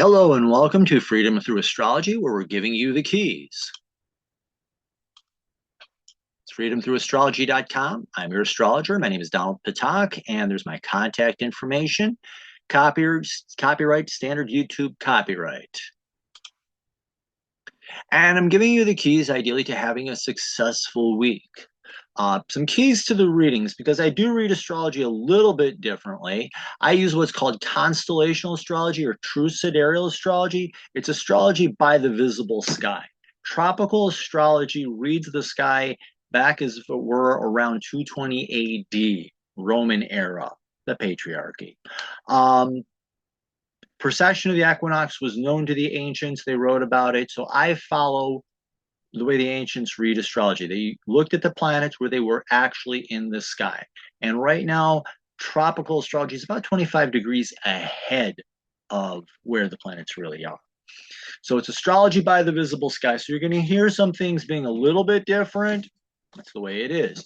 Hello and welcome to Freedom Through Astrology, where we're giving you the keys. It's freedomthroughastrology.com. I'm your astrologer. My name is Donald Patak, and there's my contact information. Copyright, standard YouTube copyright. And I'm giving you the keys, ideally, to having a successful week. Some keys to the readings, because I do read astrology a little bit differently. I use what's called constellational astrology or true sidereal astrology. It's astrology by the visible sky. Tropical astrology reads the sky back as if it were around 220 AD, Roman era, the patriarchy. Precession of the equinox was known to the ancients. They wrote about it. So I follow the way the ancients read astrology. They looked at the planets where they were actually in the sky. And right now, tropical astrology is about 25 degrees ahead of where the planets really are. So it's astrology by the visible sky. So you're going to hear some things being a little bit different. That's the way it is.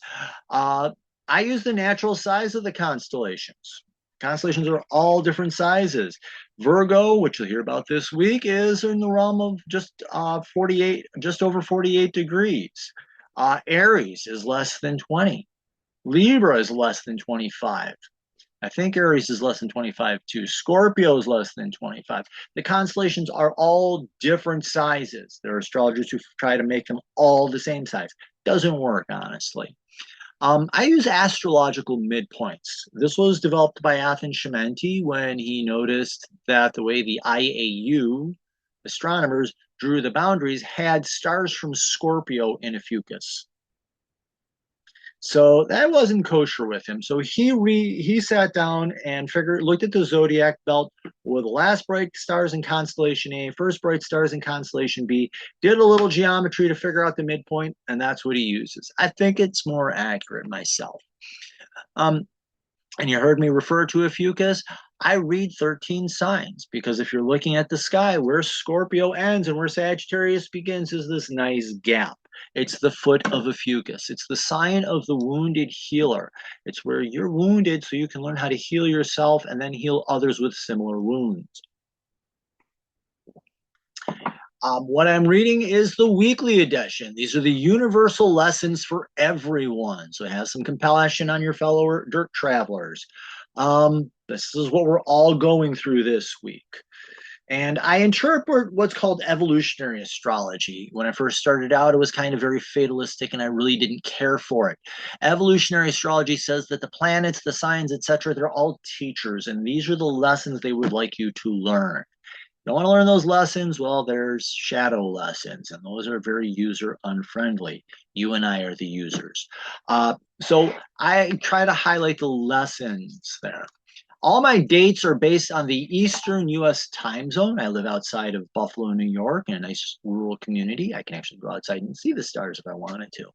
I use the natural size of the constellations. Constellations are all different sizes. Virgo, which you'll hear about this week, is in the realm of just 48, just over 48 degrees. Aries is less than 20. Libra is less than 25. I think Aries is less than 25 too. Scorpio is less than 25. The constellations are all different sizes. There are astrologers who try to make them all the same size. Doesn't work, honestly. I use astrological midpoints. This was developed by Athens Shementi when he noticed that the way the IAU astronomers drew the boundaries had stars from Scorpio in Ophiuchus. So that wasn't kosher with him. So he sat down and looked at the zodiac belt with the last bright stars in constellation A, first bright stars in constellation B, did a little geometry to figure out the midpoint, and that's what he uses. I think it's more accurate myself. And you heard me refer to Ophiuchus. I read 13 signs because if you're looking at the sky, where Scorpio ends and where Sagittarius begins is this nice gap. It's the foot of Ophiuchus. It's the sign of the wounded healer. It's where you're wounded so you can learn how to heal yourself and then heal others with similar wounds. What I'm reading is the weekly edition. These are the universal lessons for everyone. So have some compassion on your fellow dirt travelers. This is what we're all going through this week. And I interpret what's called evolutionary astrology. When I first started out, it was kind of very fatalistic and I really didn't care for it. Evolutionary astrology says that the planets, the signs, etc., they're all teachers, and these are the lessons they would like you to learn. Don't want to learn those lessons? Well, there's shadow lessons, and those are very user unfriendly. You and I are the users. So I try to highlight the lessons there. All my dates are based on the Eastern U.S. time zone. I live outside of Buffalo, New York, in a nice rural community. I can actually go outside and see the stars if I wanted to.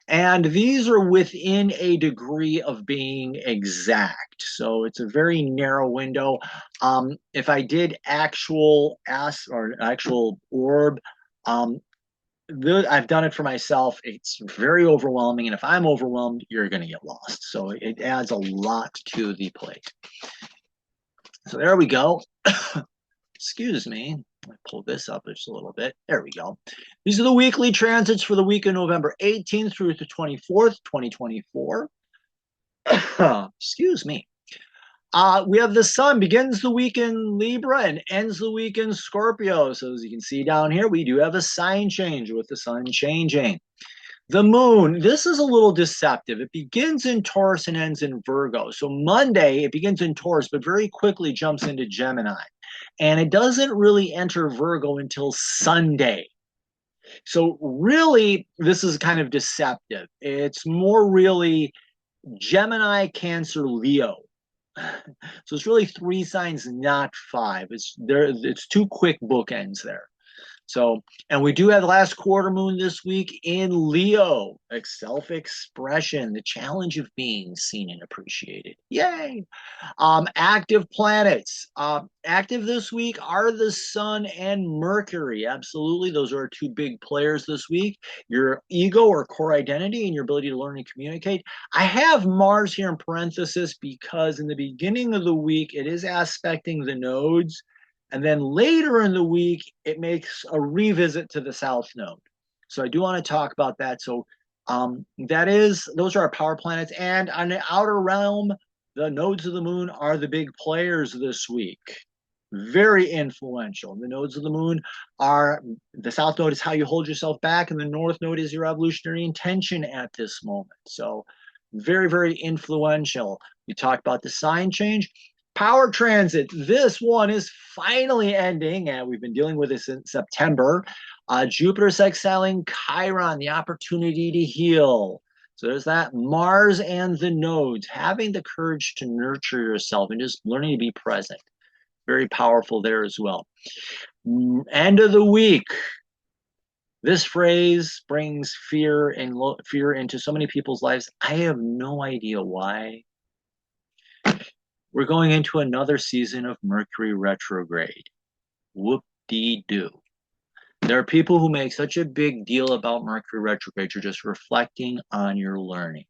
And these are within a degree of being exact. So it's a very narrow window. If I did actual orb, I've done it for myself. It's very overwhelming. And if I'm overwhelmed, you're going to get lost. So it adds a lot to the plate. So there we go. Excuse me. I pull this up just a little bit. There we go. These are the weekly transits for the week of November 18th through the 24th, 2024. Excuse me. We have the sun begins the week in Libra and ends the week in Scorpio. So as you can see down here, we do have a sign change with the sun changing. The moon, this is a little deceptive. It begins in Taurus and ends in Virgo. So Monday, it begins in Taurus, but very quickly jumps into Gemini. And it doesn't really enter Virgo until Sunday. So really, this is kind of deceptive. It's more really Gemini, Cancer, Leo. So it's really 3 signs, not 5. It's 2 quick bookends there. So, and we do have the last quarter moon this week in Leo, like self-expression, the challenge of being seen and appreciated. Yay! Active planets. Active this week are the sun and Mercury. Absolutely. Those are our 2 big players this week. Your ego or core identity and your ability to learn and communicate. I have Mars here in parenthesis because in the beginning of the week, it is aspecting the nodes. And then later in the week, it makes a revisit to the south node. So I do want to talk about that. So those are our power planets. And on the outer realm, the nodes of the moon are the big players this week. Very influential. The nodes of the moon are the south node is how you hold yourself back, and the north node is your evolutionary intention at this moment. So very, very influential. We talked about the sign change. Power transit. This one is finally ending, and we've been dealing with this in September. Jupiter sextiling Chiron, the opportunity to heal. So there's that. Mars and the nodes, having the courage to nurture yourself and just learning to be present. Very powerful there as well. End of the week. This phrase brings fear into so many people's lives. I have no idea why. We're going into another season of Mercury retrograde. Whoop-dee-doo. There are people who make such a big deal about Mercury retrograde. You're just reflecting on your learning.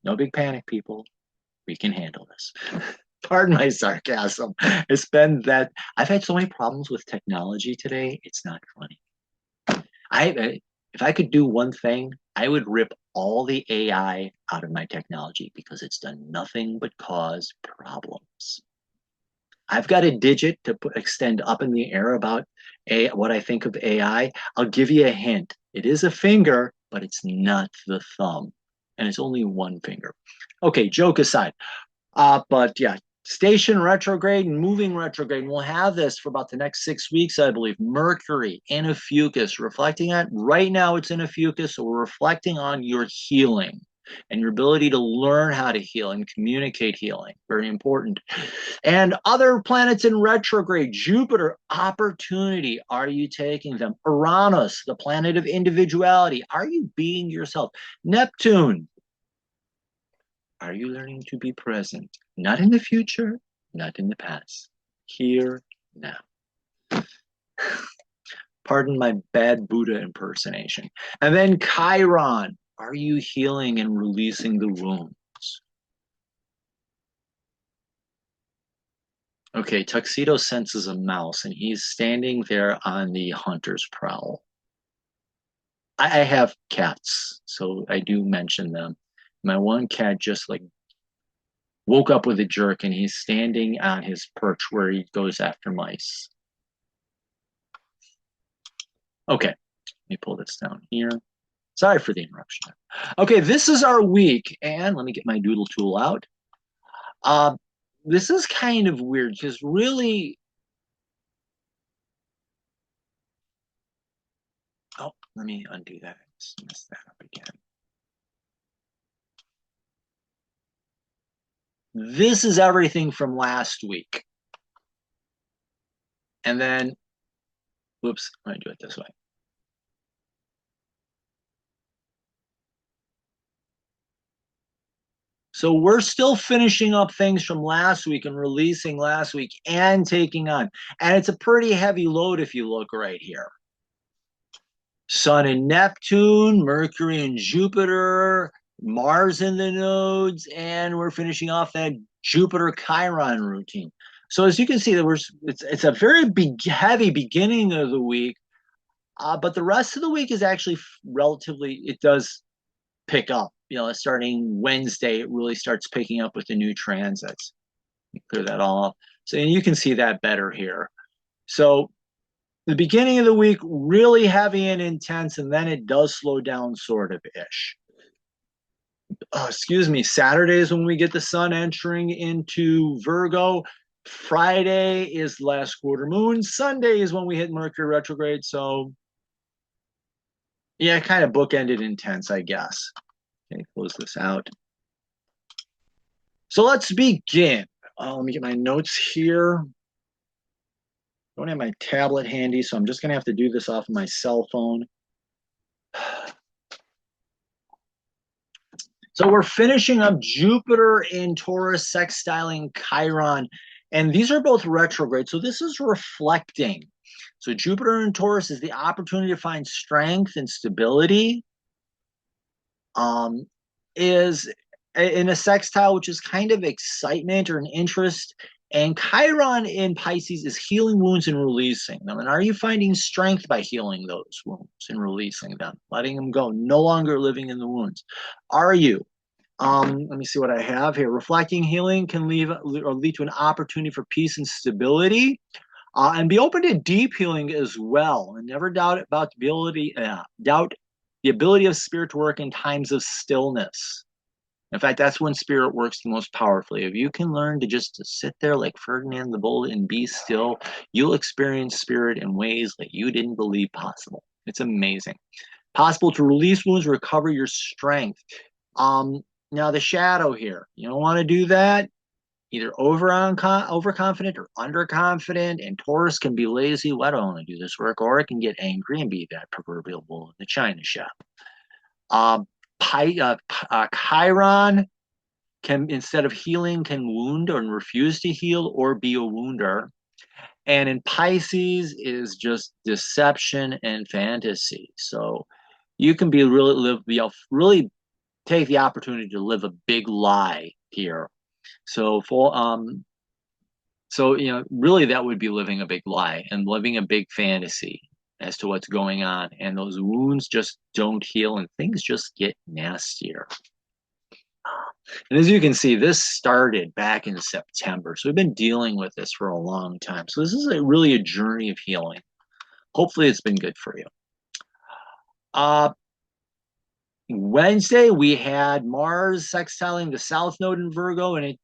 No big panic, people. We can handle this. Pardon my sarcasm. It's been that I've had so many problems with technology today. It's not funny. If I could do one thing, I would rip all the AI out of my technology because it's done nothing but cause problems. I've got a digit to extend up in the air about what I think of AI. I'll give you a hint. It is a finger, but it's not the thumb. And it's only one finger. Okay, joke aside. But yeah, station retrograde and moving retrograde. And we'll have this for about the next 6 weeks, I believe. Mercury in Ophiuchus, reflecting on right now it's in Ophiuchus, so we're reflecting on your healing and your ability to learn how to heal and communicate healing. Very important. And other planets in retrograde. Jupiter, opportunity. Are you taking them? Uranus, the planet of individuality. Are you being yourself? Neptune, are you learning to be present? Not in the future, not in the past. Here, now. Pardon my bad Buddha impersonation. And then Chiron. Are you healing and releasing the wounds? Okay, Tuxedo senses a mouse, and he's standing there on the hunter's prowl. I have cats, so I do mention them. My one cat just like woke up with a jerk, and he's standing on his perch where he goes after mice. Okay, let me pull this down here. Sorry for the interruption. Okay, this is our week, and let me get my doodle tool out. This is kind of weird because really, oh, let me undo that. I just messed that up again. This is everything from last week. And then, whoops, let me do it this way. So we're still finishing up things from last week and releasing last week and taking on. And it's a pretty heavy load if you look right here. Sun and Neptune, Mercury and Jupiter, Mars in the nodes, and we're finishing off that Jupiter Chiron routine. So as you can see, it's a very heavy beginning of the week, but the rest of the week is actually relatively, it does pick up. Starting Wednesday, it really starts picking up with the new transits. Clear that all up. So, and you can see that better here. So the beginning of the week, really heavy and intense, and then it does slow down sort of ish. Excuse me, Saturday is when we get the sun entering into Virgo. Friday is last quarter moon. Sunday is when we hit Mercury retrograde. So yeah, kind of bookended intense, I guess. Okay, close this out. So let's begin. Let me get my notes here. Don't have my tablet handy, so I'm just going to have to do this off of my cell phone. So we're finishing up Jupiter in Taurus, sextiling Chiron, and these are both retrograde. So this is reflecting. So Jupiter in Taurus is the opportunity to find strength and stability. Is in a sextile, which is kind of excitement or an interest And Chiron in Pisces is healing wounds and releasing them. And are you finding strength by healing those wounds and releasing them, letting them go, no longer living in the wounds? Are you? Let me see what I have here. Reflecting healing can lead to an opportunity for peace and stability. And be open to deep healing as well. And never doubt about the ability of spirit to work in times of stillness. In fact, that's when spirit works the most powerfully. If you can learn to just sit there like Ferdinand the Bull and be still, you'll experience spirit in ways that you didn't believe possible. It's amazing. Possible to release wounds, recover your strength. Now the shadow here, you don't want to do that. Either overconfident or underconfident, and Taurus can be lazy. Well, I don't want to do this work, or it can get angry and be that proverbial bull in the china shop. Chiron can, instead of healing, can wound or refuse to heal or be a wounder. And in Pisces is just deception and fantasy. So you can be really take the opportunity to live a big lie here. So really that would be living a big lie and living a big fantasy as to what's going on. And those wounds just don't heal and things just get nastier. And as you can see, this started back in September. So we've been dealing with this for a long time. So this is really a journey of healing. Hopefully it's been good for you. Wednesday, we had Mars sextiling the South Node in Virgo, and it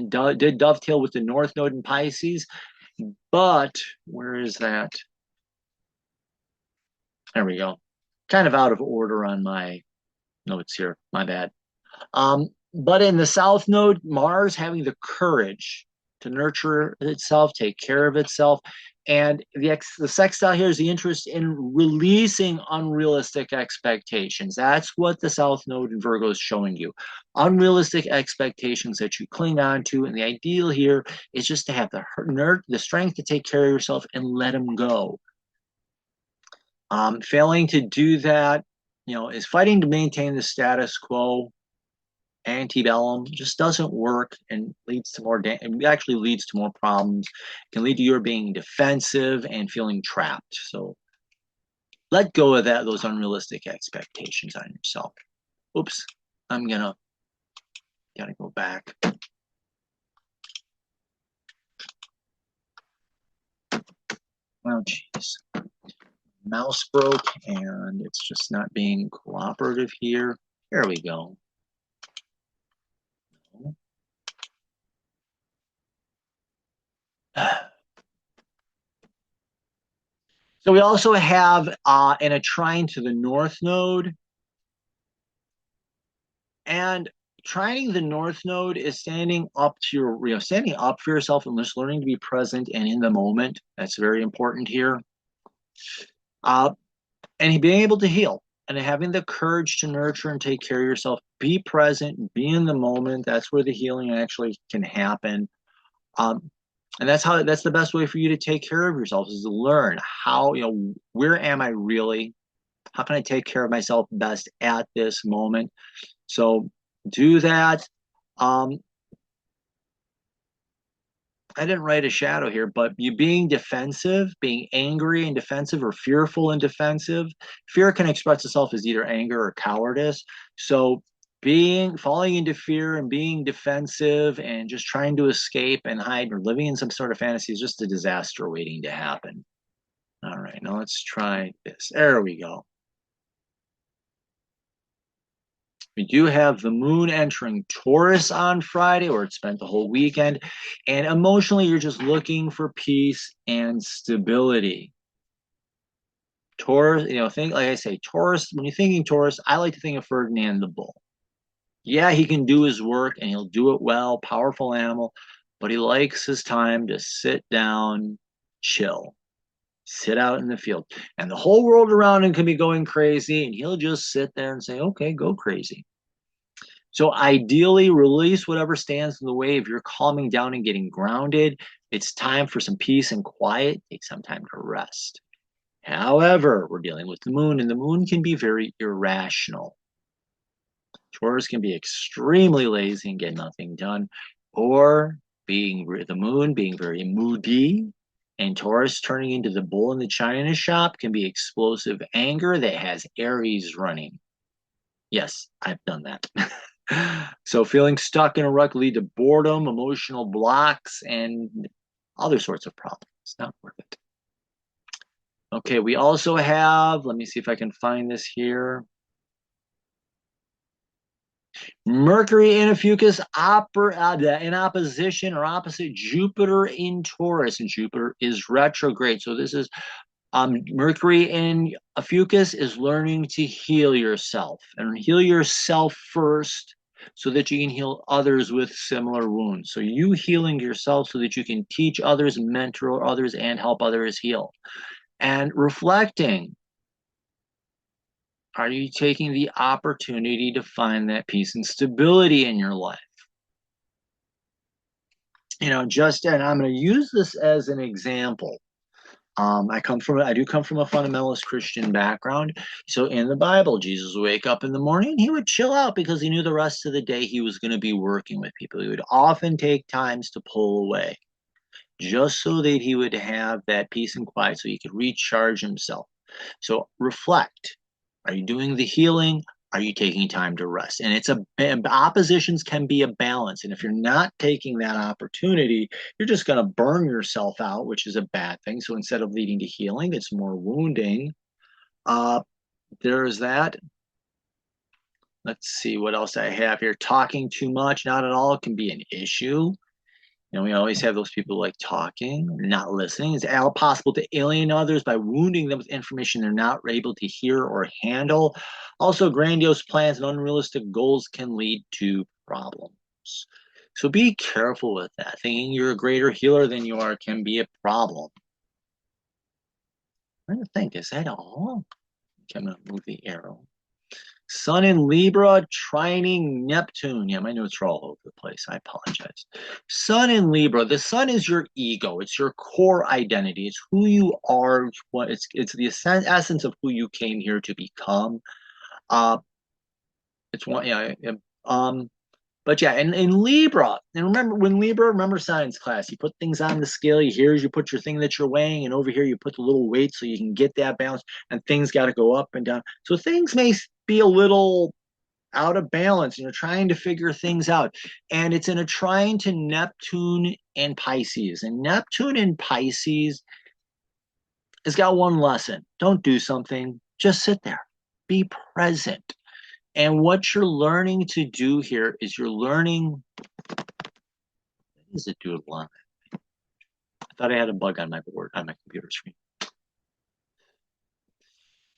did dovetail with the North Node in Pisces. But where is that? There we go. Kind of out of order on my notes here. My bad. But in the South Node, Mars having the courage to nurture itself, take care of itself. And the sextile here is the interest in releasing unrealistic expectations. That's what the South Node in Virgo is showing you. Unrealistic expectations that you cling on to. And the ideal here is just to have the strength to take care of yourself and let them go. Failing to do that, is fighting to maintain the status quo. Antebellum just doesn't work and leads to actually leads to more problems. It can lead to your being defensive and feeling trapped. So let go of those unrealistic expectations on yourself. Oops, gotta go back. Oh geez, mouse broke and it's just not being cooperative here. There we go. So we also have in a trine to the North Node. And trining the North Node is standing up for yourself and just learning to be present and in the moment. That's very important here. And being able to heal and having the courage to nurture and take care of yourself. Be present, be in the moment. That's where the healing actually can happen. And that's the best way for you to take care of yourself, is to learn how, where am I really? How can I take care of myself best at this moment? So do that. I didn't write a shadow here, but you being defensive, being angry and defensive, or fearful and defensive. Fear can express itself as either anger or cowardice. So falling into fear and being defensive and just trying to escape and hide or living in some sort of fantasy is just a disaster waiting to happen. All right, now let's try this. There we go. We do have the moon entering Taurus on Friday, or it spent the whole weekend. And emotionally, you're just looking for peace and stability. Taurus, like I say, Taurus, when you're thinking Taurus, I like to think of Ferdinand the Bull. Yeah, he can do his work and he'll do it well, powerful animal, but he likes his time to sit down, chill, sit out in the field. And the whole world around him can be going crazy, and he'll just sit there and say, okay, go crazy. So ideally, release whatever stands in the way of your calming down and getting grounded. It's time for some peace and quiet. Take some time to rest. However, we're dealing with the moon, and the moon can be very irrational. Taurus can be extremely lazy and get nothing done, or being the moon being very moody, and Taurus turning into the bull in the china shop can be explosive anger that has Aries running. Yes, I've done that. So feeling stuck in a rut lead to boredom, emotional blocks, and other sorts of problems. Not worth it. Okay, we also have, let me see if I can find this here. Mercury in Ophiuchus in opposition or opposite Jupiter in Taurus, and Jupiter is retrograde. So this is Mercury in Ophiuchus is learning to heal yourself and heal yourself first so that you can heal others with similar wounds. So you healing yourself so that you can teach others, mentor others, and help others heal. And reflecting, are you taking the opportunity to find that peace and stability in your life? You know, and I'm going to use this as an example. I do come from a fundamentalist Christian background. So in the Bible, Jesus would wake up in the morning, he would chill out because he knew the rest of the day he was going to be working with people. He would often take times to pull away just so that he would have that peace and quiet so he could recharge himself. So reflect. Are you doing the healing? Are you taking time to rest? And oppositions can be a balance. And if you're not taking that opportunity, you're just going to burn yourself out, which is a bad thing. So instead of leading to healing, it's more wounding. There's that. Let's see what else I have here. Talking too much, not at all, can be an issue. You know, we always have those people like talking, not listening. It's possible to alienate others by wounding them with information they're not able to hear or handle. Also, grandiose plans and unrealistic goals can lead to problems. So be careful with that. Thinking you're a greater healer than you are can be a problem. I'm trying to think, is that all? Okay, I'm going to move the arrow. Sun in Libra, trining Neptune. Yeah, my notes are all over the place. I apologize. Sun in Libra. The sun is your ego. It's your core identity. It's who you are. It's the essence of who you came here to become. It's one. Yeah. But yeah, and in Libra, and remember science class, you put things on the scale, here you put your thing that you're weighing, and over here you put the little weight so you can get that balance, and things got to go up and down. So things may be a little out of balance, and you're trying to figure things out. And it's in a trine to Neptune and Pisces. And Neptune and Pisces has got one lesson. Don't do something, just sit there. Be present. And what you're learning to do here is you're learning. What is it doodle on? I thought I had a bug on my board, on my computer screen.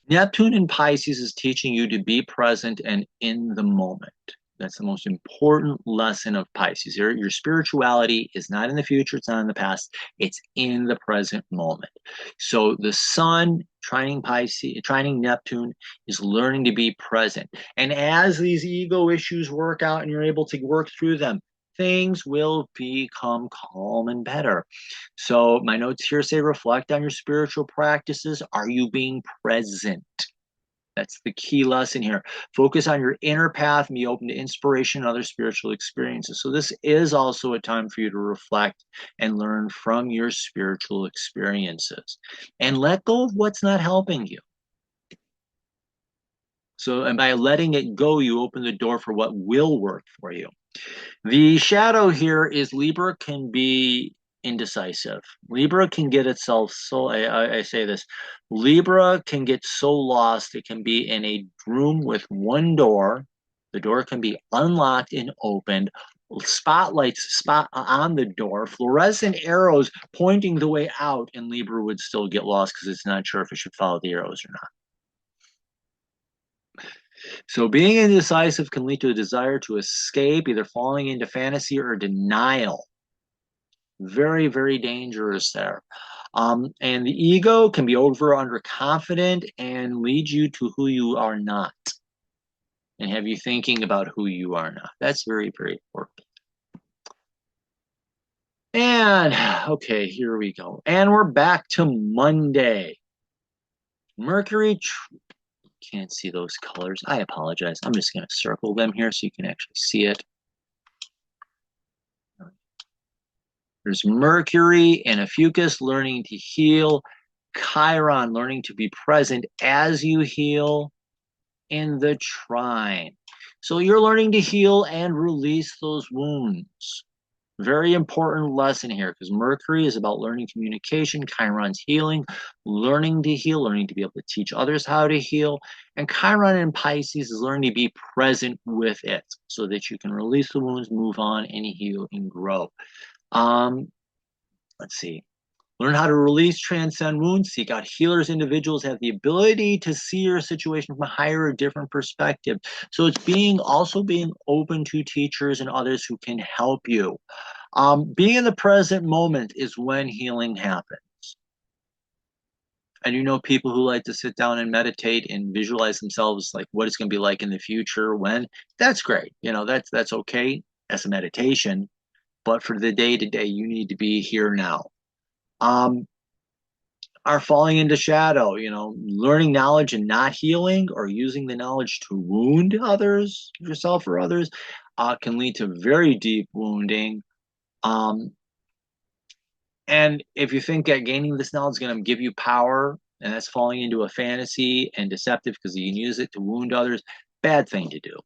Neptune in Pisces is teaching you to be present and in the moment. That's the most important lesson of Pisces. Your spirituality is not in the future, it's not in the past, it's in the present moment. So the sun trining Neptune is learning to be present. And as these ego issues work out and you're able to work through them, things will become calm and better. So my notes here say reflect on your spiritual practices. Are you being present? That's the key lesson here. Focus on your inner path and be open to inspiration and other spiritual experiences. So this is also a time for you to reflect and learn from your spiritual experiences and let go of what's not helping you. So, and by letting it go, you open the door for what will work for you. The shadow here is Libra can be indecisive. Libra can get itself so, I say this, Libra can get so lost. It can be in a room with one door. The door can be unlocked and opened. Spotlights on the door, fluorescent arrows pointing the way out, and Libra would still get lost because it's not sure if it should follow the arrows or not. So being indecisive can lead to a desire to escape, either falling into fantasy or denial. Very, very dangerous there. And the ego can be over or underconfident and lead you to who you are not and have you thinking about who you are not. That's very, very important. And okay, here we go. And we're back to Monday. Mercury, can't see those colors. I apologize. I'm just going to circle them here so you can actually see it. There's Mercury and Ophiuchus, learning to heal. Chiron, learning to be present as you heal. In the trine. So you're learning to heal and release those wounds. Very important lesson here, because Mercury is about learning communication, Chiron's healing, learning to heal, learning to be able to teach others how to heal, and Chiron in Pisces is learning to be present with it so that you can release the wounds, move on, and heal and grow. Let's see. Learn how to release, transcend wounds, seek out healers. Individuals have the ability to see your situation from a higher or different perspective. So it's also being open to teachers and others who can help you. Being in the present moment is when healing happens. And you know people who like to sit down and meditate and visualize themselves like what it's going to be like in the future when. That's great. You know, that's okay as a meditation. But for the day-to-day, you need to be here now. Are falling into shadow, you know, learning knowledge and not healing, or using the knowledge to wound others, yourself or others, can lead to very deep wounding. And if you think that gaining this knowledge is going to give you power, and that's falling into a fantasy and deceptive because you can use it to wound others, bad thing to do.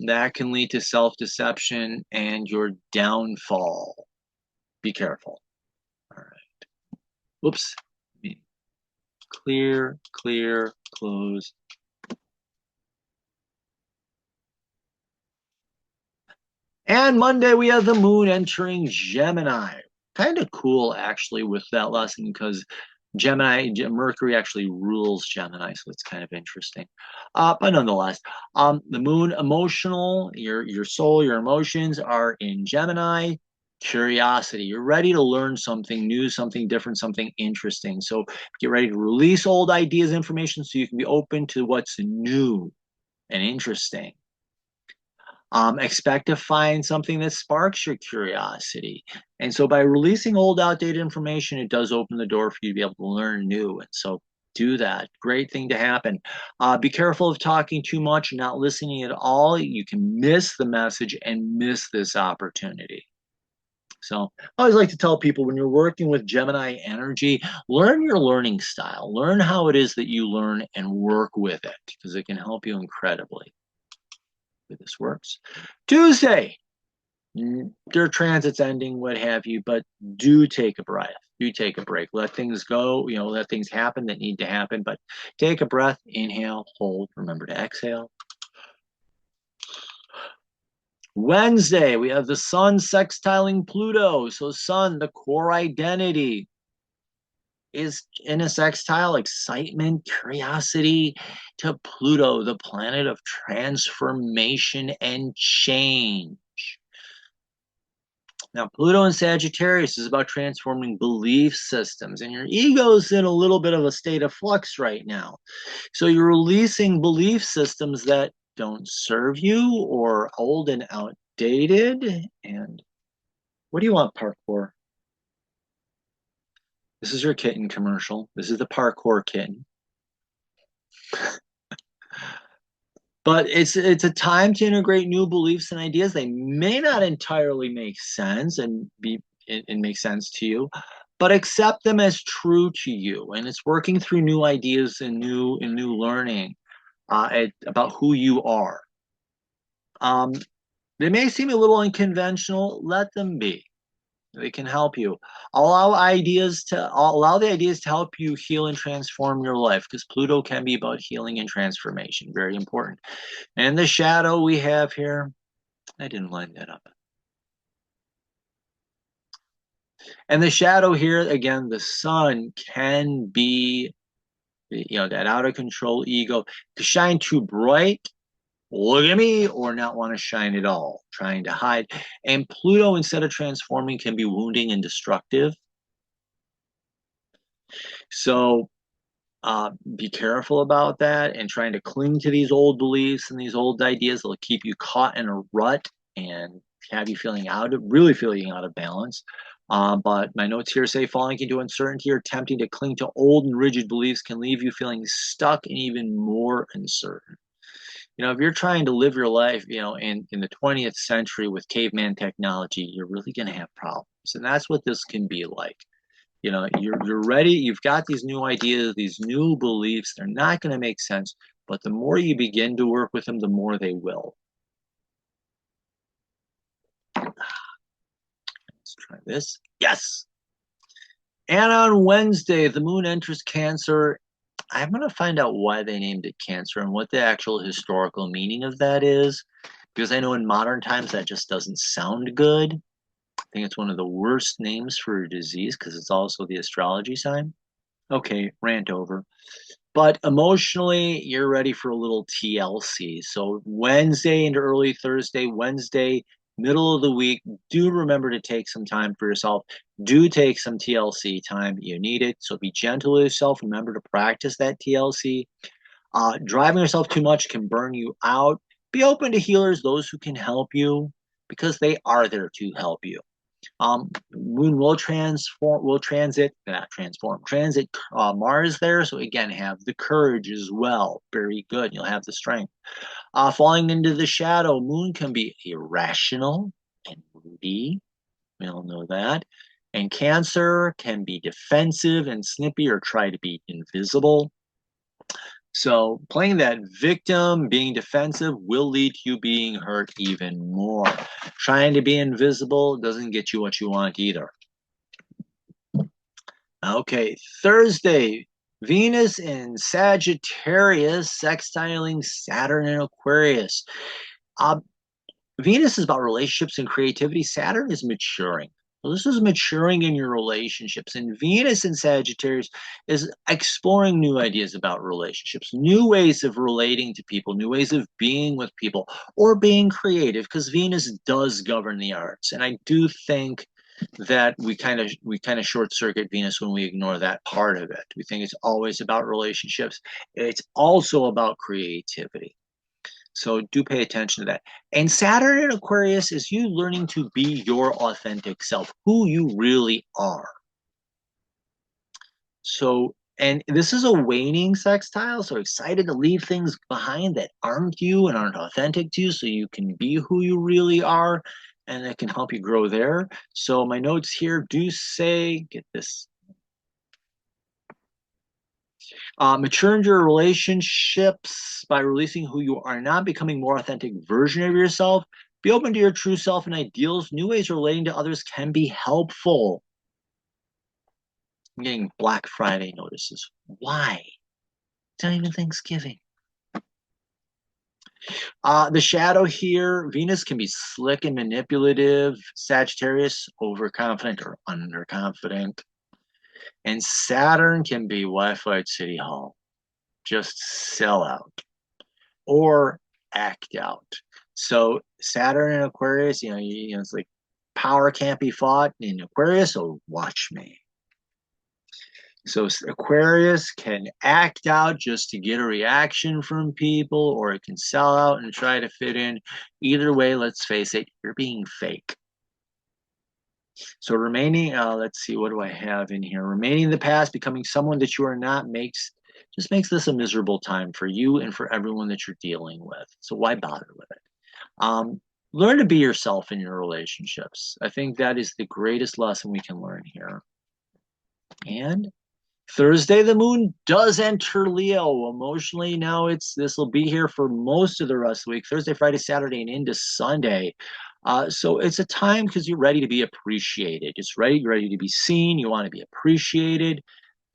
That can lead to self-deception and your downfall. Be careful. All right. Whoops. Clear, clear, close. And Monday we have the moon entering Gemini. Kind of cool actually with that lesson because Mercury actually rules Gemini, so it's kind of interesting. But nonetheless, the moon emotional, your soul, your emotions are in Gemini. Curiosity. You're ready to learn something new, something different, something interesting. So get ready to release old ideas, information, so you can be open to what's new and interesting. Expect to find something that sparks your curiosity. And so by releasing old, outdated information, it does open the door for you to be able to learn new. And so do that. Great thing to happen. Be careful of talking too much, not listening at all. You can miss the message and miss this opportunity. So I always like to tell people when you're working with Gemini energy, learn your learning style. Learn how it is that you learn and work with it, because it can help you incredibly. This works. Tuesday, their transit's ending, what have you, but do take a breath. Do take a break. Let things go, you know, let things happen that need to happen, but take a breath, inhale, hold, remember to exhale. Wednesday, we have the sun sextiling Pluto. So sun, the core identity, is in a sextile, excitement, curiosity to Pluto, the planet of transformation and change. Now, Pluto in Sagittarius is about transforming belief systems, and your ego's in a little bit of a state of flux right now. So you're releasing belief systems that don't serve you or old and outdated. And what do you want parkour? This is your kitten commercial. This is the parkour kitten. But it's a time to integrate new beliefs and ideas. They may not entirely make sense and make sense to you, but accept them as true to you. And it's working through new ideas and new learning about who you are. They may seem a little unconventional. Let them be. They can help you. Allow the ideas to help you heal and transform your life, because Pluto can be about healing and transformation. Very important. And the shadow we have here, I didn't line that up. And the shadow here, again, the sun can be, you know, that out of control ego to shine too bright. Look at me, or not want to shine at all, trying to hide. And Pluto, instead of transforming, can be wounding and destructive. So be careful about that, and trying to cling to these old beliefs and these old ideas will keep you caught in a rut and have you really feeling out of balance. But my notes here say falling into uncertainty or attempting to cling to old and rigid beliefs can leave you feeling stuck and even more uncertain. If you're trying to live your life, in the 20th century with caveman technology, you're really going to have problems. And that's what this can be like. You're ready, you've got these new ideas, these new beliefs. They're not going to make sense, but the more you begin to work with them, the more they will. Let's try this. Yes. And on Wednesday, the moon enters Cancer. I'm going to find out why they named it Cancer and what the actual historical meaning of that is, because I know in modern times that just doesn't sound good. I think it's one of the worst names for a disease because it's also the astrology sign. Okay, rant over. But emotionally, you're ready for a little TLC. So Wednesday into early Thursday, Wednesday, middle of the week, do remember to take some time for yourself. Do take some TLC time. You need it. So be gentle with yourself. Remember to practice that TLC. Driving yourself too much can burn you out. Be open to healers, those who can help you, because they are there to help you. Moon will transit Mars there. So again, have the courage as well. Very good. You'll have the strength. Falling into the shadow, Moon can be irrational and moody. We all know that. And Cancer can be defensive and snippy or try to be invisible. So playing that victim, being defensive, will lead to you being hurt even more. Trying to be invisible doesn't get you what you want either. Okay, Thursday, Venus in Sagittarius, sextiling Saturn in Aquarius. Venus is about relationships and creativity. Saturn is maturing. So this is maturing in your relationships. And Venus in Sagittarius is exploring new ideas about relationships, new ways of relating to people, new ways of being with people, or being creative, because Venus does govern the arts. And I do think that we kind of short circuit Venus when we ignore that part of it. We think it's always about relationships. It's also about creativity. So do pay attention to that. And Saturn in Aquarius is you learning to be your authentic self, who you really are. So, and this is a waning sextile, so excited to leave things behind that aren't you and aren't authentic to you so you can be who you really are, and that can help you grow there. So my notes here do say, get this. Mature in your relationships by releasing who you are not, becoming more authentic version of yourself. Be open to your true self and ideals. New ways of relating to others can be helpful. I'm getting Black Friday notices. Why? It's not even Thanksgiving. The shadow here, Venus can be slick and manipulative. Sagittarius, overconfident or underconfident. And Saturn can be Wi-Fi at City Hall. Just sell out or act out. So Saturn in Aquarius, it's like power can't be fought in Aquarius, so watch me. So Aquarius can act out just to get a reaction from people, or it can sell out and try to fit in. Either way, let's face it, you're being fake. So remaining, let's see, what do I have in here? Remaining in the past, becoming someone that you are not just makes this a miserable time for you and for everyone that you're dealing with. So why bother with it? Learn to be yourself in your relationships. I think that is the greatest lesson we can learn here. And Thursday, the moon does enter Leo. Emotionally, now this will be here for most of the rest of the week. Thursday, Friday, Saturday, and into Sunday. So it's a time because you're ready to be appreciated. It's ready to be seen. You want to be appreciated.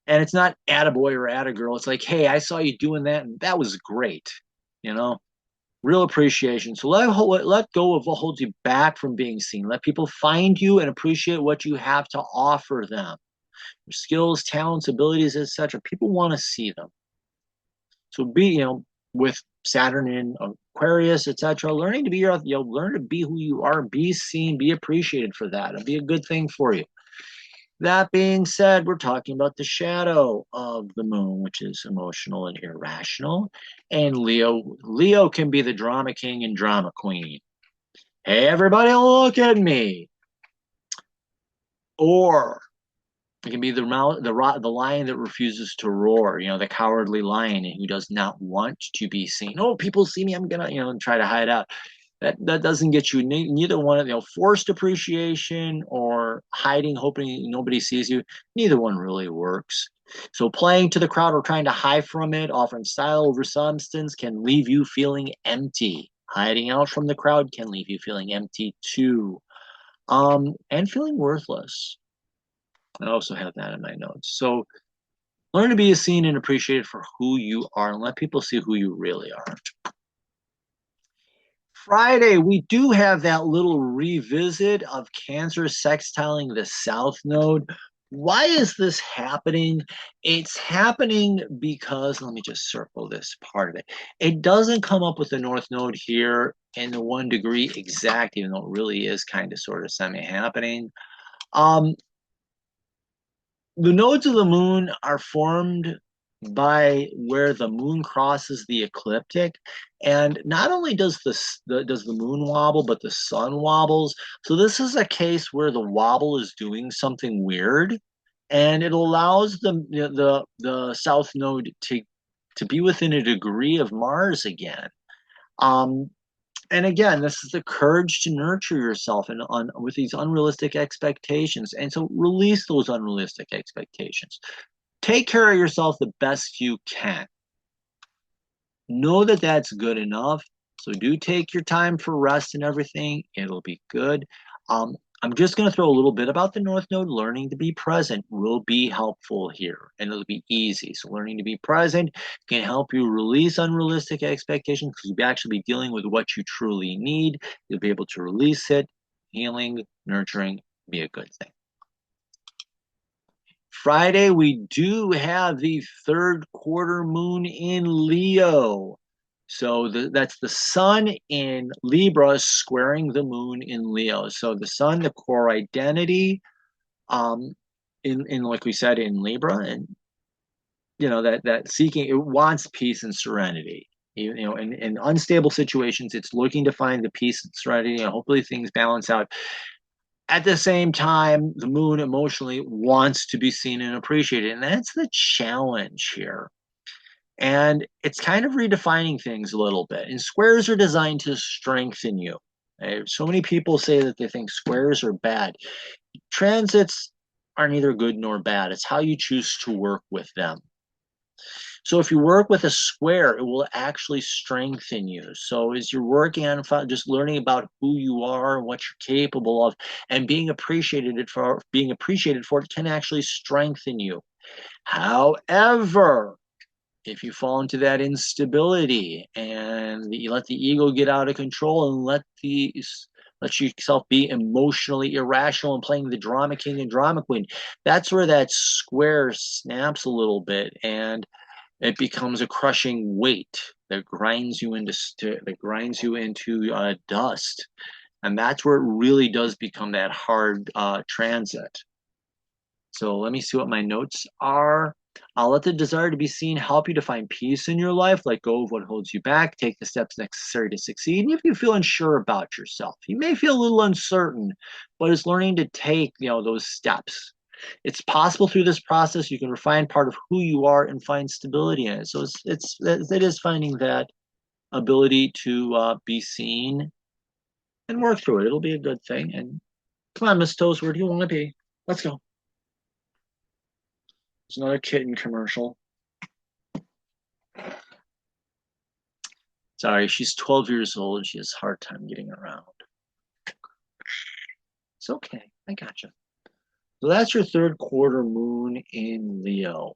And it's not attaboy or attagirl. It's like, hey, I saw you doing that, and that was great. Real appreciation. So let go of what holds you back from being seen. Let people find you and appreciate what you have to offer them. Your skills, talents, abilities, etc. People want to see them. So with Saturn in Aquarius, etc., learn to be who you are, be seen, be appreciated for that. It'll be a good thing for you. That being said, we're talking about the shadow of the moon, which is emotional and irrational. And Leo can be the drama king and drama queen. Hey, everybody, look at me. Or It can be the lion that refuses to roar, the cowardly lion who does not want to be seen. Oh, people see me, I'm gonna, try to hide out. That doesn't get you neither one of, forced appreciation or hiding, hoping nobody sees you. Neither one really works. So playing to the crowd or trying to hide from it, offering style over substance can leave you feeling empty. Hiding out from the crowd can leave you feeling empty too. And feeling worthless. I also have that in my notes. So learn to be seen and appreciated for who you are and let people see who you really are. Friday, we do have that little revisit of Cancer sextiling the South Node. Why is this happening? It's happening because, let me just circle this part of it. It doesn't come up with the North Node here in the 1 degree exact, even though it really is kind of sort of semi-happening. The nodes of the moon are formed by where the moon crosses the ecliptic, and not only does the moon wobble, but the sun wobbles. So this is a case where the wobble is doing something weird, and it allows the south node to be within a degree of Mars again. Um, and again, this is the courage to nurture yourself with these unrealistic expectations, and so release those unrealistic expectations. Take care of yourself the best you can. Know that that's good enough. So do take your time for rest and everything. It'll be good. I'm just going to throw a little bit about the North Node. Learning to be present will be helpful here, and it'll be easy. So learning to be present can help you release unrealistic expectations because you'll actually be dealing with what you truly need. You'll be able to release it. Healing, nurturing, be a good thing. Friday, we do have the 3rd quarter moon in Leo. So that's the sun in Libra squaring the moon in Leo. So the sun, the core identity, in like we said in Libra, and that seeking, it wants peace and serenity. In unstable situations, it's looking to find the peace and serenity, and hopefully things balance out. At the same time, the moon emotionally wants to be seen and appreciated, and that's the challenge here. And it's kind of redefining things a little bit. And squares are designed to strengthen you. So many people say that they think squares are bad. Transits are neither good nor bad. It's how you choose to work with them. So if you work with a square, it will actually strengthen you. So as you're working on just learning about who you are and what you're capable of, and being appreciated for it can actually strengthen you. However, if you fall into that instability and you let the ego get out of control and let yourself be emotionally irrational and playing the drama king and drama queen, that's where that square snaps a little bit and it becomes a crushing weight that grinds you into dust, and that's where it really does become that hard transit. So let me see what my notes are. I'll let the desire to be seen help you to find peace in your life. Let go of what holds you back. Take the steps necessary to succeed. And if you feel unsure about yourself, you may feel a little uncertain, but it's learning to take those steps. It's possible through this process you can refine part of who you are and find stability in it. So it is finding that ability to be seen and work through it. It'll be a good thing. And come on, Miss Toast, where do you want to be? Let's go. There's another kitten commercial. Sorry, she's 12 years old. She has a hard time getting around. It's okay. I gotcha. So that's your 3rd quarter moon in Leo.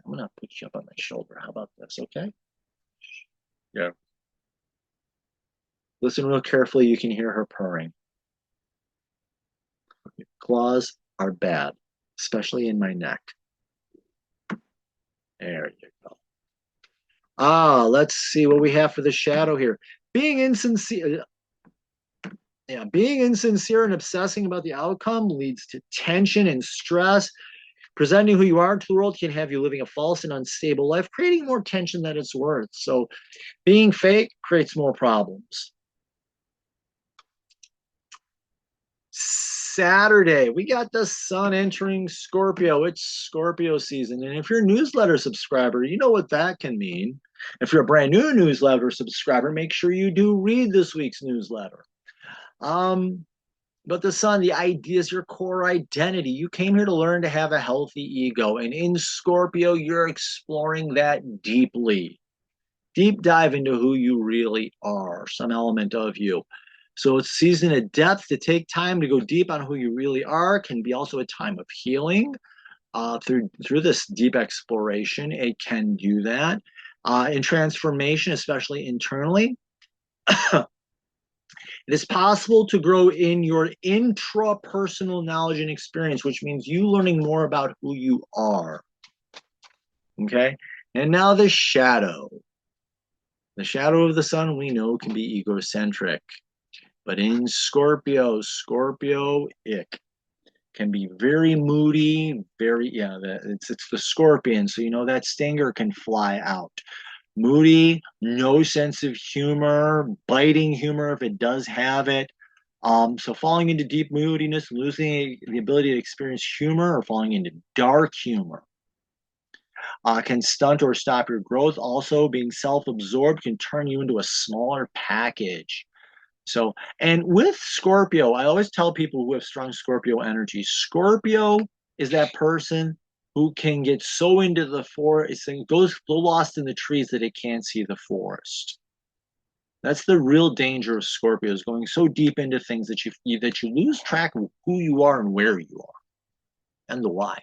I'm going to put you up on my shoulder. How about this? Okay? Yeah. Listen real carefully. You can hear her purring. Okay. Claws are bad, especially in my neck. There you go. Let's see what we have for the shadow here. Being insincere and obsessing about the outcome leads to tension and stress. Presenting who you are to the world can have you living a false and unstable life, creating more tension than it's worth. So being fake creates more problems. Saturday, we got the sun entering Scorpio. It's Scorpio season. And if you're a newsletter subscriber, you know what that can mean. If you're a brand new newsletter subscriber, make sure you do read this week's newsletter. But the sun, the idea is your core identity. You came here to learn to have a healthy ego. And in Scorpio, you're exploring that deeply. Deep dive into who you really are, some element of you. So it's season of depth. To take time to go deep on who you really are can be also a time of healing through this deep exploration. It can do that. In transformation, especially internally, it is possible to grow in your intrapersonal knowledge and experience, which means you learning more about who you are. Okay? And now the shadow. The shadow of the sun, we know, can be egocentric. But in Scorpio, ick, can be very moody, it's the scorpion, so you know that stinger can fly out. Moody, no sense of humor, biting humor if it does have it. So falling into deep moodiness, losing the ability to experience humor, or falling into dark humor can stunt or stop your growth. Also, being self-absorbed can turn you into a smaller package. So, and with Scorpio, I always tell people who have strong Scorpio energy, Scorpio is that person who can get so into the forest and goes so lost in the trees that it can't see the forest. That's the real danger of Scorpio, is going so deep into things that you lose track of who you are and where you are and the why.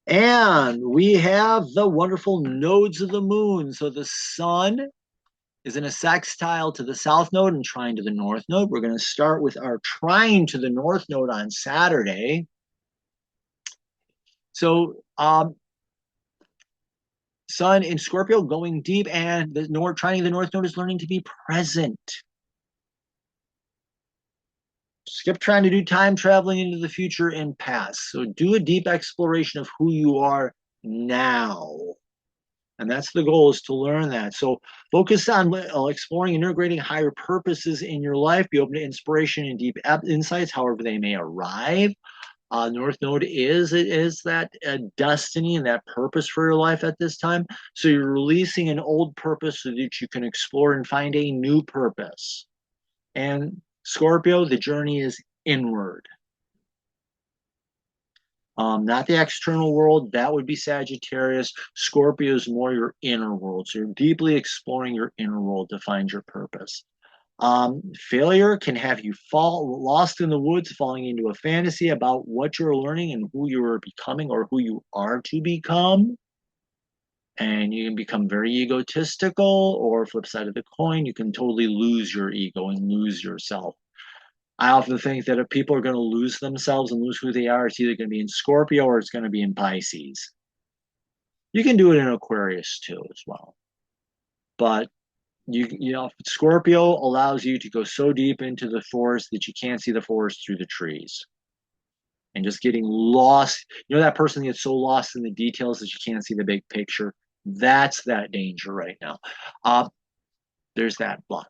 And we have the wonderful nodes of the moon. So the sun is in a sextile to the south node and trine to the north node. We're going to start with our trine to the north node on Saturday. So sun in Scorpio going deep, and the trining the north node is learning to be present. Skip trying to do time traveling into the future and past. So do a deep exploration of who you are now. And that's the goal, is to learn that. So focus on exploring and integrating higher purposes in your life. Be open to inspiration and deep insights, however they may arrive. North Node is that destiny and that purpose for your life at this time. So you're releasing an old purpose so that you can explore and find a new purpose. And Scorpio, the journey is inward. Not the external world. That would be Sagittarius. Scorpio is more your inner world. So you're deeply exploring your inner world to find your purpose. Failure can have you fall lost in the woods, falling into a fantasy about what you're learning and who you are becoming, or who you are to become. And you can become very egotistical, or flip side of the coin, you can totally lose your ego and lose yourself. I often think that if people are going to lose themselves and lose who they are, it's either going to be in Scorpio or it's going to be in Pisces. You can do it in Aquarius too as well. But Scorpio allows you to go so deep into the forest that you can't see the forest through the trees. And just getting lost, that person gets so lost in the details that you can't see the big picture. That's that danger right now. There's that block.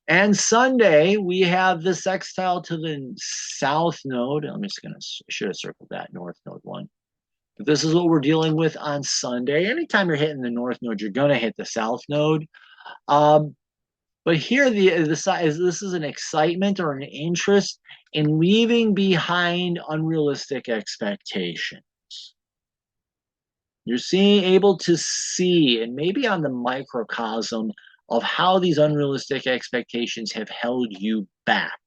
And Sunday, we have the sextile to the south node. Should have circled that north node one. But this is what we're dealing with on Sunday. Anytime you're hitting the north node, you're going to hit the south node. But here, this is an excitement or an interest in leaving behind unrealistic expectations. You're able to see, and maybe on the microcosm of how these unrealistic expectations have held you back.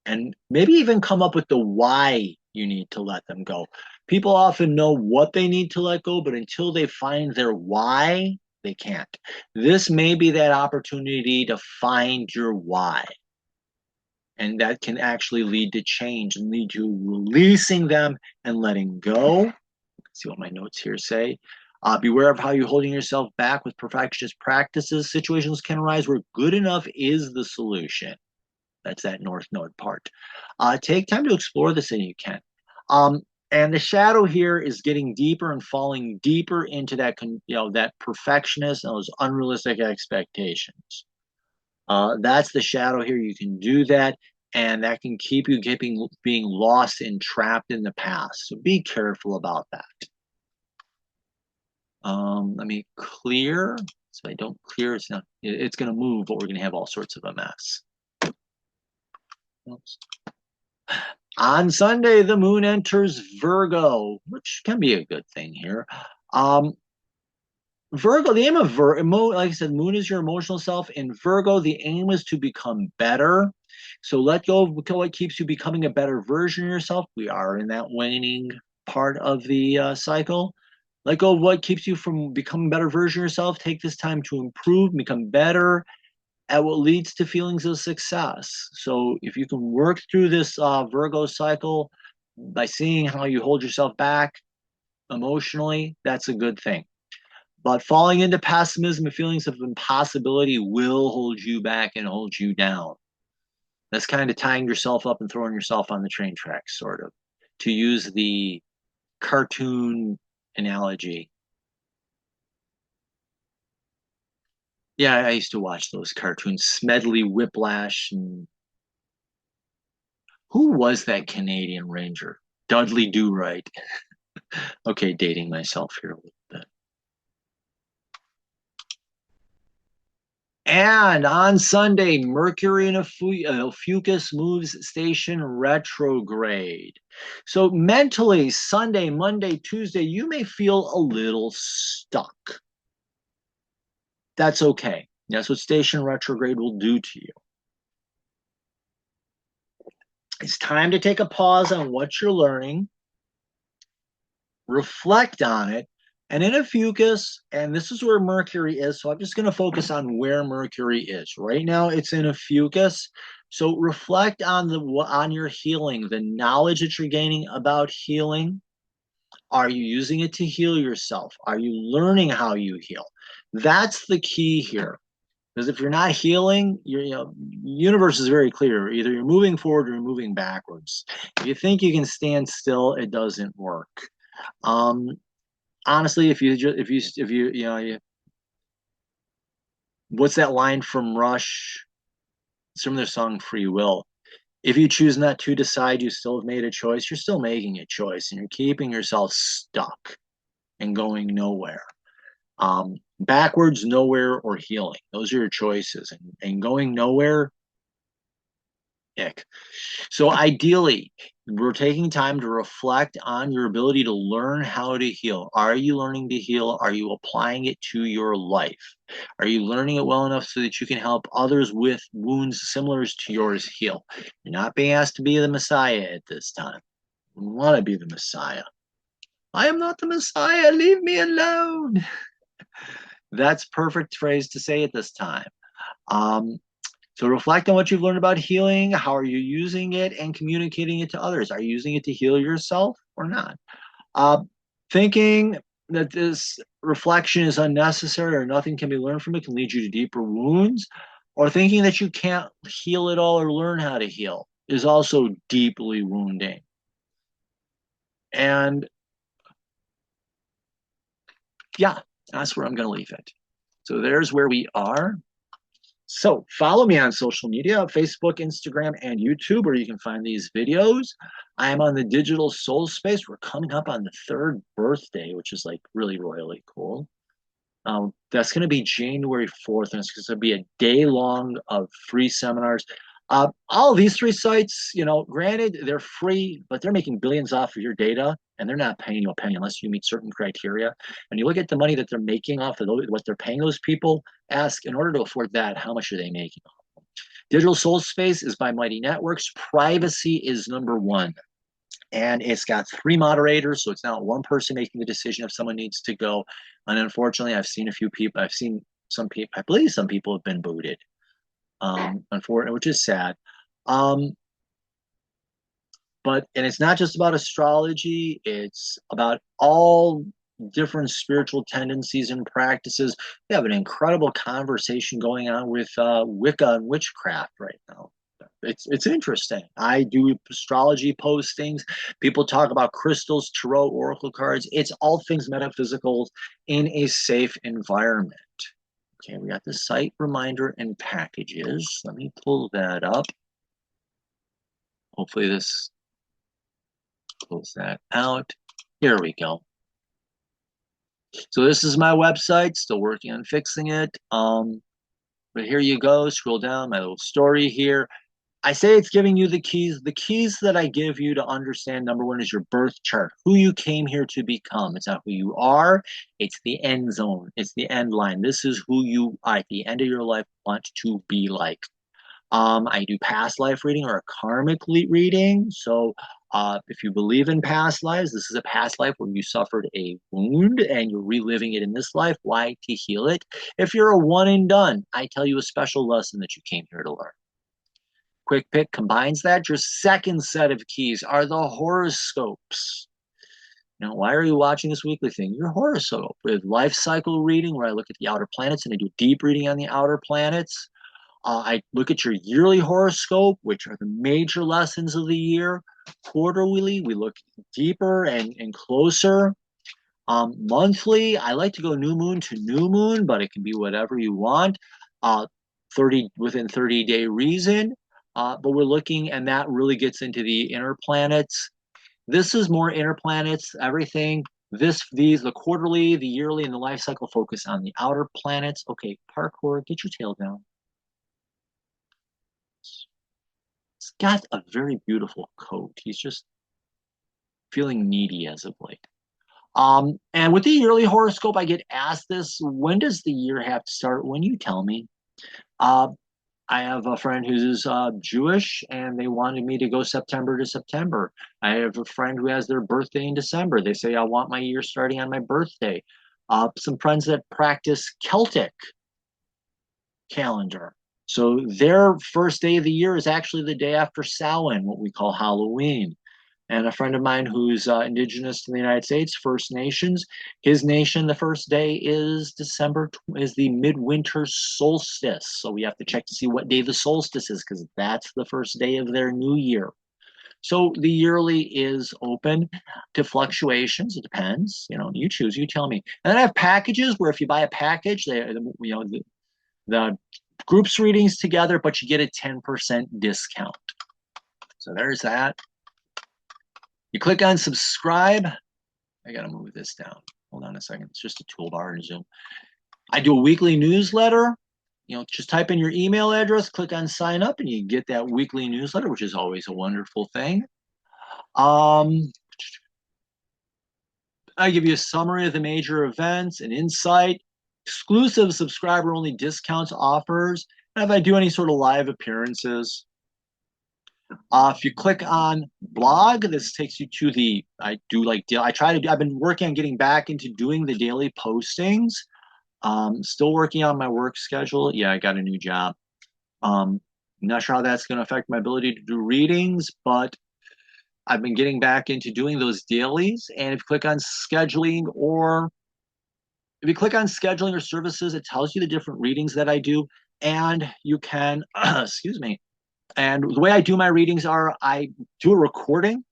And maybe even come up with the why you need to let them go. People often know what they need to let go, but until they find their why, they can't. This may be that opportunity to find your why. And that can actually lead to change and lead to releasing them and letting go. Let's see what my notes here say. Beware of how you're holding yourself back with perfectionist practices. Situations can arise where good enough is the solution. That's that north node part. Take time to explore this, and you can. And the shadow here is getting deeper and falling deeper into that, that perfectionist and those unrealistic expectations. That's the shadow here. You can do that. and that can keep you being lost and trapped in the past. So be careful about that. Let me clear. So I don't clear, it's going to move, but we're going to have all sorts of a mess. Oops. On Sunday, the moon enters Virgo, which can be a good thing here. Virgo, the aim of Virgo, like I said, moon is your emotional self. In Virgo, the aim is to become better. So let go of what keeps you becoming a better version of yourself. We are in that waning part of the cycle. Let go of what keeps you from becoming a better version of yourself. Take this time to improve, become better at what leads to feelings of success. So if you can work through this Virgo cycle by seeing how you hold yourself back emotionally, that's a good thing. But falling into pessimism and feelings of impossibility will hold you back and hold you down. That's kind of tying yourself up and throwing yourself on the train tracks, sort of, to use the cartoon analogy. Yeah, I used to watch those cartoons, Smedley, Whiplash, and who was that Canadian Ranger? Dudley Do Right. Okay, dating myself here a little bit. And on Sunday, Mercury in Ophiuchus moves station retrograde. So mentally, Sunday, Monday, Tuesday, you may feel a little stuck. That's okay. That's what station retrograde will do to you. It's time to take a pause on what you're learning, reflect on it, and in Ophiuchus, and this is where Mercury is, so I'm just going to focus on where Mercury is. Right now, it's in Ophiuchus. So reflect on your healing, the knowledge that you're gaining about healing. Are you using it to heal yourself? Are you learning how you heal? That's the key here. Because if you're not healing, universe is very clear. Either you're moving forward or you're moving backwards. If you think you can stand still, it doesn't work. Honestly, what's that line from Rush? It's from their song Free Will. If you choose not to decide, you still have made a choice. You're still making a choice, and you're keeping yourself stuck and going nowhere. Backwards, nowhere, or healing. Those are your choices. And going nowhere, ick. So ideally, we're taking time to reflect on your ability to learn how to heal. Are you learning to heal? Are you applying it to your life? Are you learning it well enough so that you can help others with wounds similar to yours heal? You're not being asked to be the Messiah at this time. You want to be the Messiah. I am not the Messiah. Leave me alone. That's perfect phrase to say at this time. So reflect on what you've learned about healing. How are you using it and communicating it to others? Are you using it to heal yourself or not? Thinking that this reflection is unnecessary or nothing can be learned from it can lead you to deeper wounds, or thinking that you can't heal it all or learn how to heal is also deeply wounding. And yeah, that's where I'm going to leave it. So there's where we are. So follow me on social media, Facebook, Instagram, and YouTube, where you can find these videos. I am on the Digital Soul Space. We're coming up on the 3rd birthday, which is like really royally cool. That's going to be January 4th, and it's going to be a day long of free seminars. All of these 3 sites, granted, they're free, but they're making billions off of your data, and they're not paying you a penny unless you meet certain criteria. And you look at the money that they're making off of what they're paying those people, ask, in order to afford that, how much are they making? Digital Soul Space is by Mighty Networks. Privacy is number 1. And it's got 3 moderators, so it's not one person making the decision if someone needs to go. And unfortunately, I've seen some people, I believe some people have been booted, unfortunately, which is sad. And it's not just about astrology, it's about all different spiritual tendencies and practices. We have an incredible conversation going on with Wicca and witchcraft right now. It's interesting. I do astrology postings. People talk about crystals, tarot, oracle cards. It's all things metaphysical in a safe environment. Okay, we got the site reminder and packages. Let me pull that up. Hopefully this close that out. Here we go. So this is my website, still working on fixing it. But here you go, scroll down, my little story here. I say it's giving you the keys. The keys that I give you to understand, number one, is your birth chart, who you came here to become. It's not who you are, it's the end zone, it's the end line. This is who you are at the end of your life want to be like. I do past life reading or a karmic reading. So if you believe in past lives, this is a past life where you suffered a wound and you're reliving it in this life. Why? To heal it. If you're a one and done, I tell you a special lesson that you came here to learn. Quick Pick combines that. Your second set of keys are the horoscopes. Now, why are you watching this weekly thing? Your horoscope with life cycle reading, where I look at the outer planets and I do deep reading on the outer planets. I look at your yearly horoscope, which are the major lessons of the year. Quarterly, we look deeper and closer. Monthly, I like to go new moon to new moon, but it can be whatever you want. 30 within 30-day reason. But we're looking, and that really gets into the inner planets. This is more inner planets, everything. The quarterly, the yearly, and the life cycle focus on the outer planets. Okay, parkour, get your tail down. He's got a very beautiful coat. He's just feeling needy as of late. And with the yearly horoscope, I get asked this: when does the year have to start? When you tell me. Uh, I have a friend who's Jewish, and they wanted me to go September to September. I have a friend who has their birthday in December. They say, I want my year starting on my birthday. Some friends that practice Celtic calendar. So their first day of the year is actually the day after Samhain, what we call Halloween. And a friend of mine who's indigenous to the United States, First Nations, his nation, the first day is is the midwinter solstice. So we have to check to see what day the solstice is, because that's the first day of their new year. So the yearly is open to fluctuations. It depends. You choose, you tell me. And then I have packages where if you buy a package, the groups readings together, but you get a 10% discount. So there's that. You click on subscribe. I got to move this down. Hold on a second. It's just a toolbar in Zoom. I do a weekly newsletter. Just type in your email address, click on sign up, and you get that weekly newsletter, which is always a wonderful thing. I give you a summary of the major events, an insight, exclusive subscriber-only discounts, offers, and if I do any sort of live appearances. If you click on blog, this takes you to I've been working on getting back into doing the daily postings. Still working on my work schedule. Yeah, I got a new job. Not sure how that's going to affect my ability to do readings, but I've been getting back into doing those dailies. And if you click on scheduling or services, it tells you the different readings that I do. And you can, excuse me, and the way I do my readings are I do a recording.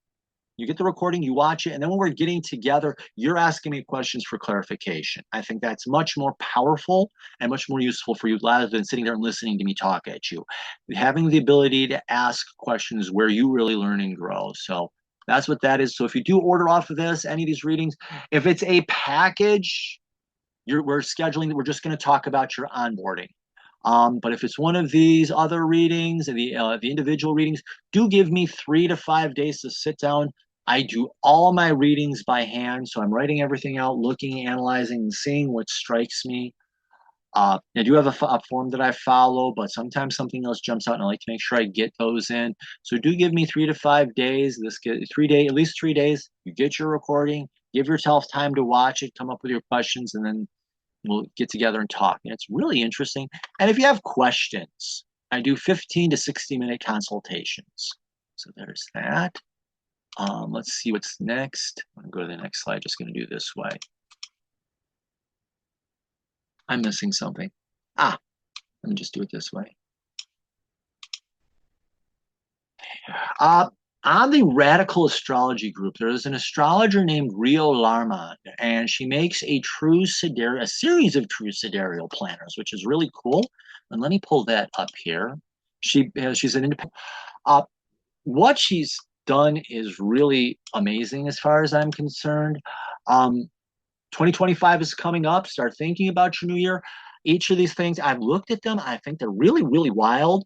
You get the recording, you watch it, and then when we're getting together, you're asking me questions for clarification. I think that's much more powerful and much more useful for you rather than sitting there and listening to me talk at you. Having the ability to ask questions where you really learn and grow. So that's what that is. So if you do order off of this, any of these readings, if it's a package, we're scheduling, we're just going to talk about your onboarding. But if it's one of these other readings, the individual readings, do give me 3 to 5 days to sit down. I do all my readings by hand, so I'm writing everything out, looking, analyzing, and seeing what strikes me. I do have a form that I follow, but sometimes something else jumps out, and I like to make sure I get those in. So do give me 3 to 5 days. At least 3 days. You get your recording, give yourself time to watch it, come up with your questions, and then we'll get together and talk. And it's really interesting. And if you have questions, I do 15 to 60-minute consultations. So there's that. Let's see what's next. I'm going to go to the next slide. Just going to do this way. I'm missing something. Let me just do it this way. On the Radical Astrology group, there is an astrologer named Rio Larmond, and she makes a series of true sidereal planners, which is really cool. And let me pull that up here. She's an independent. what she's done is really amazing as far as I'm concerned. Um, 2025 is coming up. Start thinking about your new year. Each of these things, I've looked at them. I think they're really, really wild.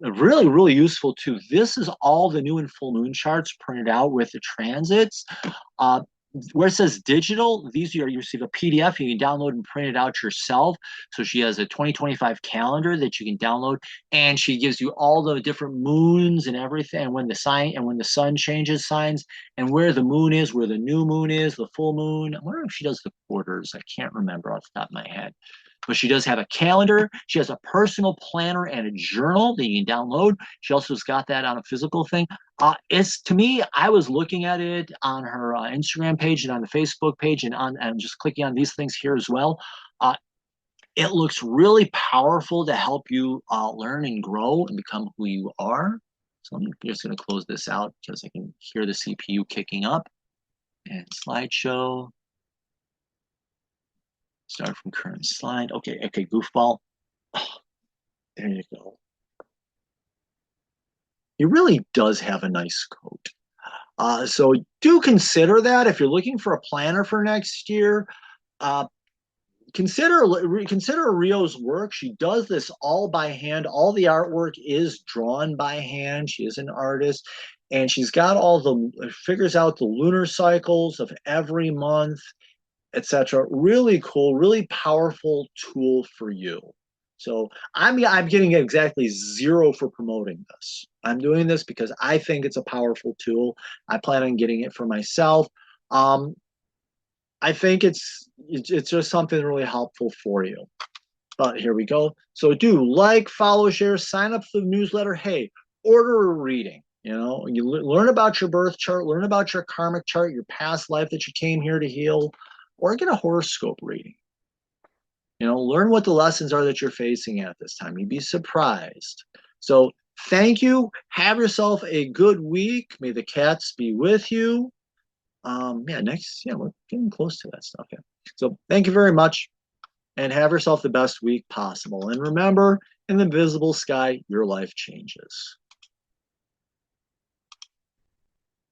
Really, really useful too. This is all the new and full moon charts printed out with the transits. Uh, where it says digital, these are you receive a PDF. You can download and print it out yourself. So she has a 2025 calendar that you can download, and she gives you all the different moons and everything, and when the sign and when the sun changes signs, and where the moon is, where the new moon is, the full moon. I wonder if she does the quarters. I can't remember off the top of my head. But she does have a calendar. She has a personal planner and a journal that you can download. She also has got that on a physical thing. It's to me, I was looking at it on her Instagram page and on the Facebook page, and on and just clicking on these things here as well. Uh, it looks really powerful to help you learn and grow and become who you are. So I'm just going to close this out because I can hear the CPU kicking up. And slideshow. Start from current slide. Okay, goofball. Oh, there you go. He really does have a nice coat. So do consider that if you're looking for a planner for next year. Uh, consider Rio's work. She does this all by hand. All the artwork is drawn by hand. She is an artist, and she's got all the figures out the lunar cycles of every month, etc. Really cool, really powerful tool for you. So I'm getting exactly zero for promoting this. I'm doing this because I think it's a powerful tool. I plan on getting it for myself. Um, I think it's just something really helpful for you. But here we go. So do like, follow, share, sign up for the newsletter. Hey, order a reading. You know, you learn about your birth chart, learn about your karmic chart, your past life that you came here to heal, or get a horoscope reading. You know, learn what the lessons are that you're facing at this time. You'd be surprised. So thank you. Have yourself a good week. May the cats be with you. We're getting close to that stuff. Yeah. So thank you very much and have yourself the best week possible. And remember, in the visible sky, your life changes.